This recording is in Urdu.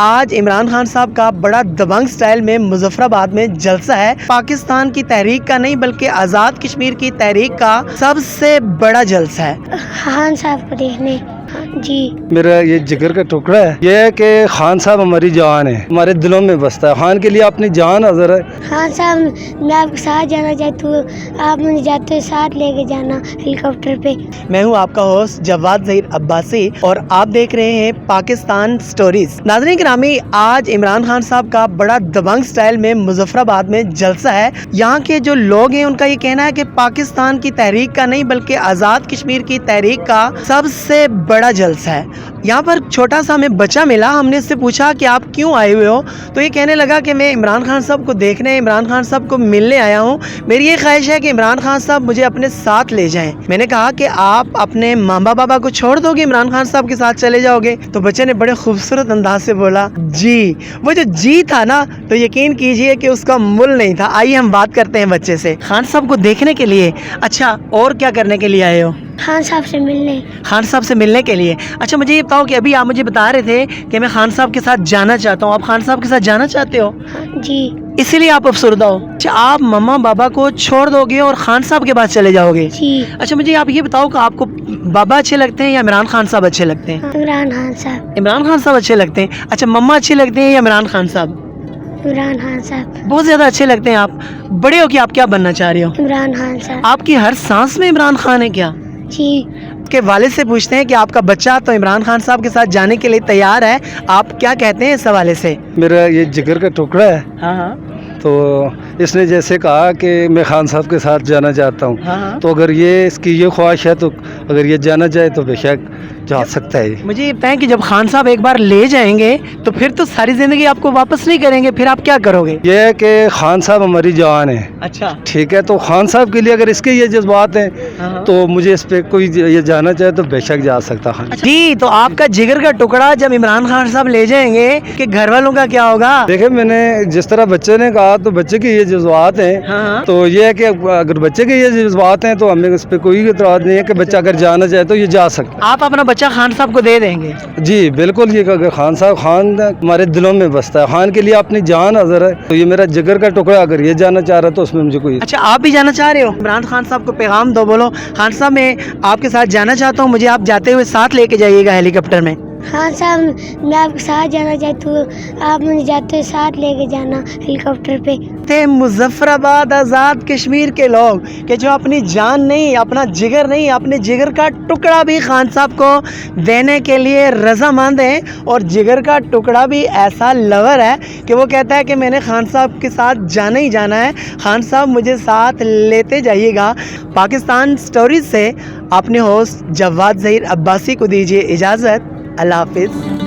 آج عمران خان صاحب کا بڑا دبنگ سٹائل میں مظفر آباد میں جلسہ ہے۔ پاکستان کی تحریک کا نہیں بلکہ آزاد کشمیر کی تحریک کا سب سے بڑا جلسہ ہے۔ خان صاحب کو دیکھنے جی میرا یہ جگر کا ٹکڑا ہے، یہ ہے کہ خان صاحب ہماری جان ہے، ہمارے دلوں میں بستا ہے۔ خان کے لیے اپنی جان حاضر ہے۔ خان صاحب میں آپ کے ساتھ جانا چاہتی ہوں، آپ مجھے جاتے ہوئے ساتھ لے کے جانا ہیلی کاپٹر پہ۔ میں ہوں آپ کا ہوسٹ جواد ظہیر عباسی اور آپ دیکھ رہے ہیں پاکستان سٹوریز۔ ناظرین گرامی، آج عمران خان صاحب کا بڑا دبنگ سٹائل میں مظفر آباد میں جلسہ ہے۔ یہاں کے جو لوگ ہیں ان کا یہ کہنا ہے کہ پاکستان کی تحریک کا نہیں بلکہ آزاد کشمیر کی تحریک کا سب سے بڑا جلسہ ہے۔ یہاں پر چھوٹا سا ہمیں بچہ ملا، ہم نے اس سے پوچھا کہ آپ کیوں آئے ہوئے ہو، تو یہ کہنے لگا کہ میں عمران خان صاحب کو دیکھنے، عمران خان صاحب کو ملنے آیا ہوں۔ میری یہ خواہش ہے کہ عمران خان صاحب مجھے اپنے ساتھ لے جائیں۔ میں نے کہا کہ آپ اپنے ماما بابا کو چھوڑ دو گے، عمران خان صاحب کے ساتھ چلے جاؤ گے؟ تو بچے نے بڑے خوبصورت انداز سے بولا جی۔ وہ جو جی تھا نا، تو یقین کیجئے کہ اس کا مل نہیں تھا۔ آئیے ہم بات کرتے ہیں بچے سے۔ خان صاحب کو دیکھنے کے لیے، اچھا اور کیا کرنے کے لیے آئے ہو؟ خان صاحب سے ملنے۔ خان صاحب سے ملنے کے لیے۔ اچھا مجھے یہ بتاؤ کہ ابھی آپ مجھے بتا رہے تھے کہ میں خان صاحب کے ساتھ جانا چاہتا ہوں، آپ خان صاحب کے ساتھ جانا چاہتے ہو؟ جی اسی لیے آپ افسردہ ہو؟ اچھا آپ مما بابا کو چھوڑ دو گے اور خان صاحب کے پاس چلے جاؤ گے؟ جی اچھا مجھے آپ یہ بتاؤ کہ آپ کو بابا اچھے لگتے ہیں یا عمران خان صاحب اچھے لگتے ہیں؟ عمران خان صاحب۔ عمران خان صاحب اچھے لگتے ہیں۔ اچھا مما اچھے لگتے ہیں یا عمران خان صاحب؟ عمران خان صاحب۔ بہت زیادہ اچھے لگتے ہیں آپ۔ بڑے ہو کے آپ کیا بننا چاہ رہے ہو؟ عمران خان صاحب۔ آپ کی ہر سانس میں عمران خان ہے کیا؟ جی کے والد سے پوچھتے ہیں کہ آپ کا بچہ تو عمران خان صاحب کے ساتھ جانے کے لیے تیار ہے، آپ کیا کہتے ہیں اس حوالے سے؟ میرا یہ جگر کا ٹکڑا ہے، ہاں تو اس نے جیسے کہا کہ میں خان صاحب کے ساتھ جانا چاہتا ہوں، ہاں۔ تو اگر یہ اس کی یہ خواہش ہے تو اگر یہ جانا چاہے تو بے شک جا سکتا ہے۔ مجھے یہ بتائیں کہ جب خان صاحب ایک بار لے جائیں گے تو پھر تو ساری زندگی آپ کو واپس نہیں کریں گے، پھر آپ کیا کرو گے؟ یہ ہے کہ خان صاحب ہماری جان ہے، اچھا ٹھیک ہے، تو خان صاحب کے لیے اگر اس کے یہ جذبات ہیں تو مجھے اس پہ کوئی یہ جانا چاہے تو بے شک جا سکتا خان۔ جی، تو آپ کا جگر کا ٹکڑا جب عمران خان صاحب لے جائیں گے کہ گھر والوں کا کیا ہوگا؟ دیکھیں میں نے جس طرح بچے نے کہا تو بچے کے یہ جذبات ہیں، تو یہ ہے کہ اگر بچے کے یہ جذبات ہیں تو ہمیں اس پہ کوئی اعتراض نہیں ہے کہ بچہ اگر جانا چاہے تو یہ جا سکتا ہے۔ آپ اپنا بچہ خان صاحب کو دے دیں گے؟ جی بالکل، یہ کہ خان صاحب خان ہمارے دلوں میں بستا ہے، خان کے لیے اپنی جان حاضر ہے، تو یہ میرا جگر کا ٹکڑا اگر یہ جانا چاہ رہا ہے تو اس میں مجھے کوئی۔ اچھا آپ بھی جانا چاہ رہے ہو؟ عمران خان صاحب کو پیغام دو، بولو خان صاحب میں آپ کے ساتھ جانا چاہتا ہوں، مجھے آپ جاتے ہوئے ساتھ لے کے جائیے گا ہیلی کاپٹر میں۔ خان صاحب میں آپ کے ساتھ جانا چاہتی ہوں، آپ مجھے جاتے ہوئے ساتھ لے کے جانا ہیلی کاپٹر پہ۔ تھے مظفر آباد آزاد کشمیر کے لوگ کہ جو اپنی جان نہیں، اپنا جگر نہیں، اپنے جگر کا ٹکڑا بھی خان صاحب کو دینے کے لیے رضامند ہیں، اور جگر کا ٹکڑا بھی ایسا لور ہے کہ وہ کہتا ہے کہ میں نے خان صاحب کے ساتھ جانا ہی جانا ہے، خان صاحب مجھے ساتھ لیتے جائیے گا۔ پاکستان سٹوریز سے اپنے ہوسٹ جواد ظہیر عباسی کو دیجیے اجازت۔ اللہ حافظ۔